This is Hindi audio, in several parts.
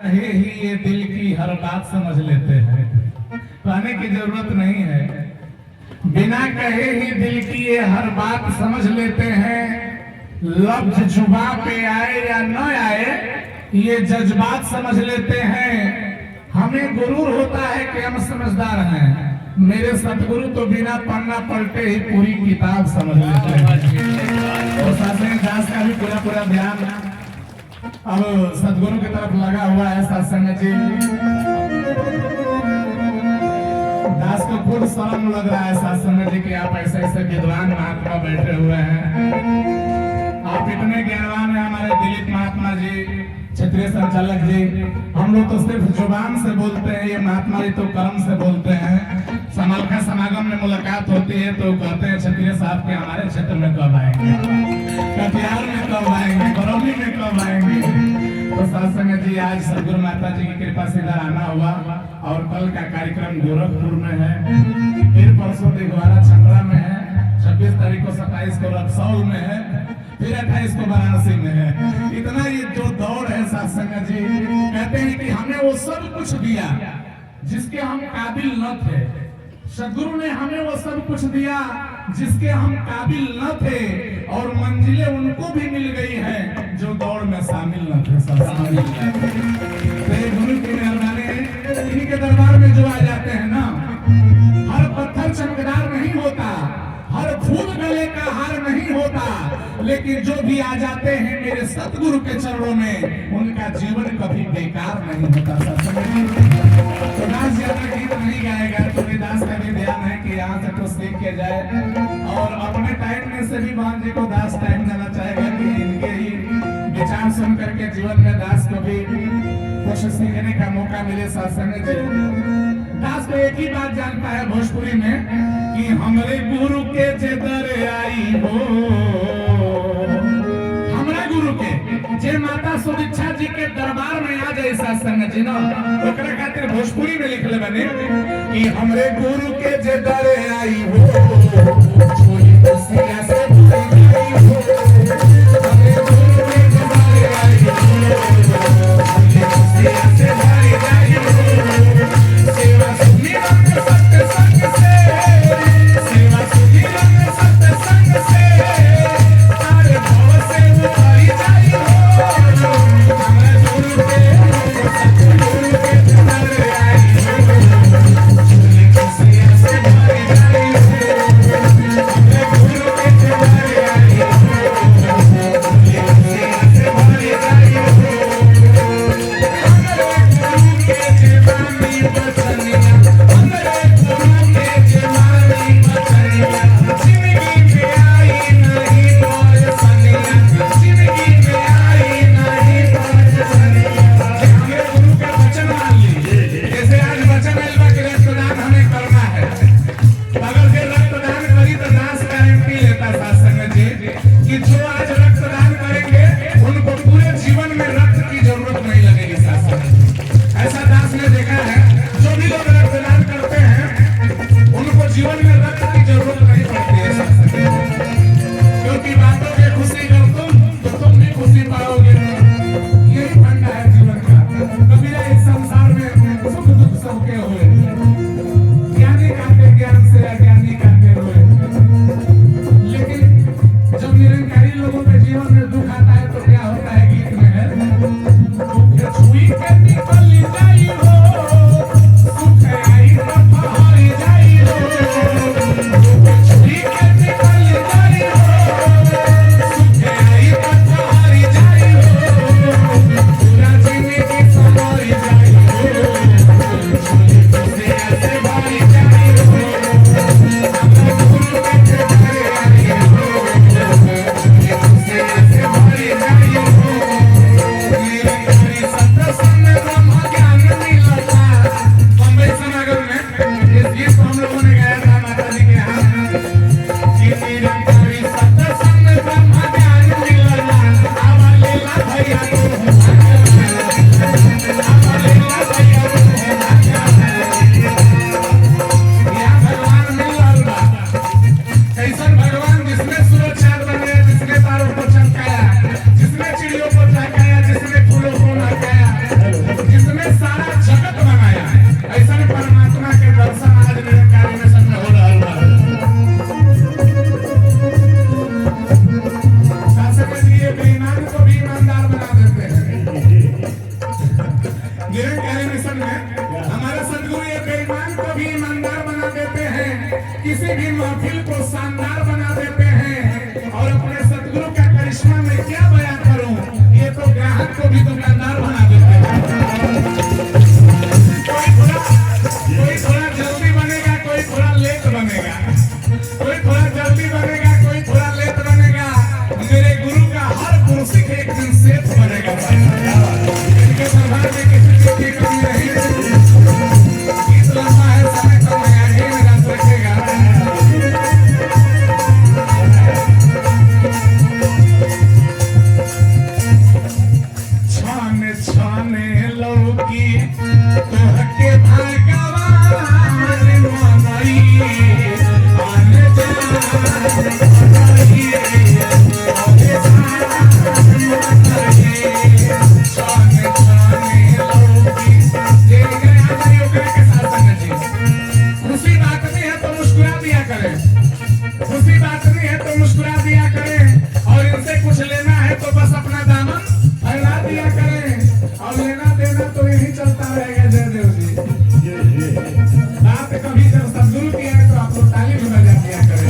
कहे ही ये दिल की हर बात समझ लेते हैं। कहने की जरूरत नहीं है, बिना कहे ही दिल की ये हर बात समझ लेते हैं। लफ्ज जुबां पे आए या न आए ये जज्बात समझ लेते हैं। हमें गुरूर होता है कि हम समझदार हैं, मेरे सतगुरु तो बिना पन्ना पलटे ही पूरी किताब समझ लेते हैं। और सत्संग दास का भी पूरा ध्यान अब सतगुरु की तरफ लगा हुआ है। सत्संग जी दास को खुद शर्म लग रहा है सत्संग जी कि आप ऐसे विद्वान महात्मा बैठे हुए हैं, आप इतने ज्ञानवान हैं। हमारे दिलीप महात्मा जी, क्षेत्रीय संचालक जी, हम लोग तो सिर्फ जुबान से बोलते हैं, ये महात्मा जी तो कर्म से बोलते हैं। समालखा समागम में मुलाकात होती है तो कहते हैं क्षेत्रीय साहब के हमारे क्षेत्र में कब आएंगे, कटिहार में कब आएंगे, बरौनी में कब आएंगे। तो सत्संग जी आज सदगुरु माता जी की कृपा से इधर आना हुआ और कल का कार्यक्रम गोरखपुर में है, फिर परसों दिघवारा छपरा में है, 26 तारीख को 27 को रक्सौल में है, फिर 28 को वाराणसी में है। इतना ये जो दौड़ है सत्संग जी, कहते हैं कि हमें वो सब कुछ दिया जिसके हम काबिल न थे। सदगुरु ने हमें वो सब कुछ दिया जिसके हम काबिल न थे, और मंजिलें उनको भी मिल गई है जो दौड़ में शामिल न थे। गुरु की मेहरबानी, इन्हीं के दरबार में जो आ जाते हैं ना, हर पत्थर चमकदार नहीं होता, हर फूल गले का हार नहीं होता, लेकिन जो भी आ जाते हैं मेरे सतगुरु के चरणों में, उनका जीवन कभी बेकार नहीं होता। तो दास ज्यादा गीत नहीं गाएगा, तो दास का भी ध्यान है कि यहाँ से तो सीख के जाए, और अपने टाइम में से भी मान जी को दास टाइम देना चाहेगा कि इनके ही विचार सुन करके जीवन में दास को भी कुछ सीखने का मौका मिले। सत्संग जी दास को एक ही बात जानता है भोजपुरी में कि हमरे गुरु के जे दर आई हो, हमरा गुरु के जे माता सुदीक्षा जी के दरबार में आ जाए सत्संग जी ना, ओकरा खातिर भोजपुरी में लिखले बने कि हमरे गुरु के जे दर आई हो, छोड़ी कुसिया से भरी आई हो, हमरे गुरु के जे दर आई हो, छोड़ी कुसिया से भरी आई हो, सेवा सुनी रंग सत्य संग से, सेवा सुनी रंग सत्य संग से, तारे भव से उतारी जाई हो, हमारे गुरु के सतगुरु के दर आई हो, छोड़ी कुसिया से भरी आई हो, निरंकारी मिशन में हमारे सदगुरु ये बेईमान को भी ईमानदार बना देते हैं, किसी भी महफिल को शानदार बना देते हैं। और अपने सदगुरु का करिश्मा में क्या बयान करूं, ये तो ग्राहक को भी दुकानदार बना देते हैं। कोई थोड़ा जल्दी बनेगा, कोई थोड़ा लेट बनेगा, कोई थोड़ा जल्दी बनेगा, कोई थोड़ा लेट बनेगा। मेरे गुरु का हर कुर्सी एक दिन सेठ बनेगा। इनके दरबार में किसी चीज की कमी नहीं है। इस लम्बा है समय तो मैं आगे में रख सकेगा। छाने छाने लौकी तो हके भगवान मनाई आने खुशी बात नहीं है तो मुस्कुरा दिया करें, खुशी बात नहीं है तो मुस्कुरा दिया करें। और इनसे कुछ लेना है तो बस अपना दामन फैला दिया करें। और लेना देना तो यही चलता रहेगा। जयदेव जी बात कभी जब सदगुरु की है तो आप लोग ताली भी बजा दिया करें।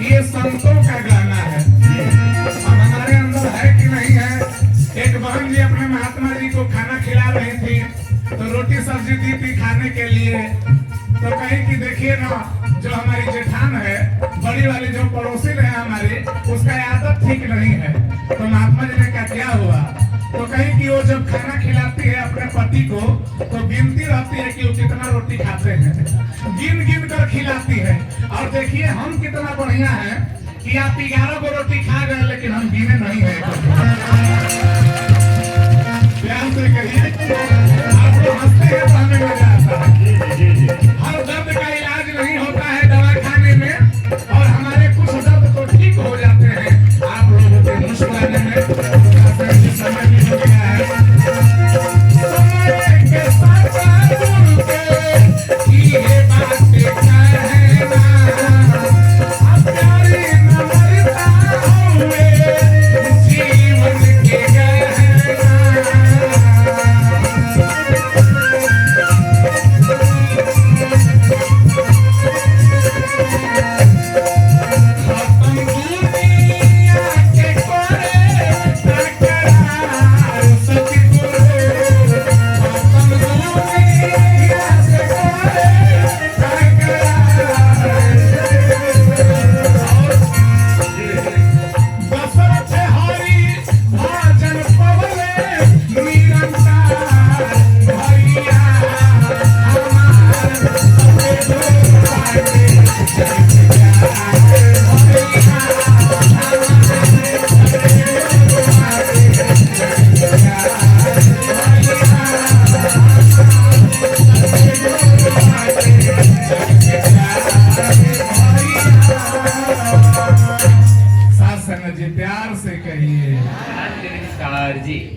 ये संतों का गाना है। अब हमारे अंदर है कि नहीं है। एक बहन जी अपने महात्मा जी को खाना खिला रही थी तो रोटी सब्जी दी थी खाने के लिए। तो कहीं कि देखिए ना, जो हमारी जेठान है, बड़ी वाली जो पड़ोसी है हमारी, उसका आदत ठीक नहीं है। तो महात्मा जी ने कहा क्या हुआ, तो कहीं कि वो जब खाना खिलाती है अपने पति को तो गिनती रहती है कि वो कितना रोटी खाते हैं, गिन गिन कर खिलाती है। और देखिए हम कितना बढ़िया है कि आप 11 को रोटी खा गए लेकिन हम गिने नहीं है। प्यार से कहिए।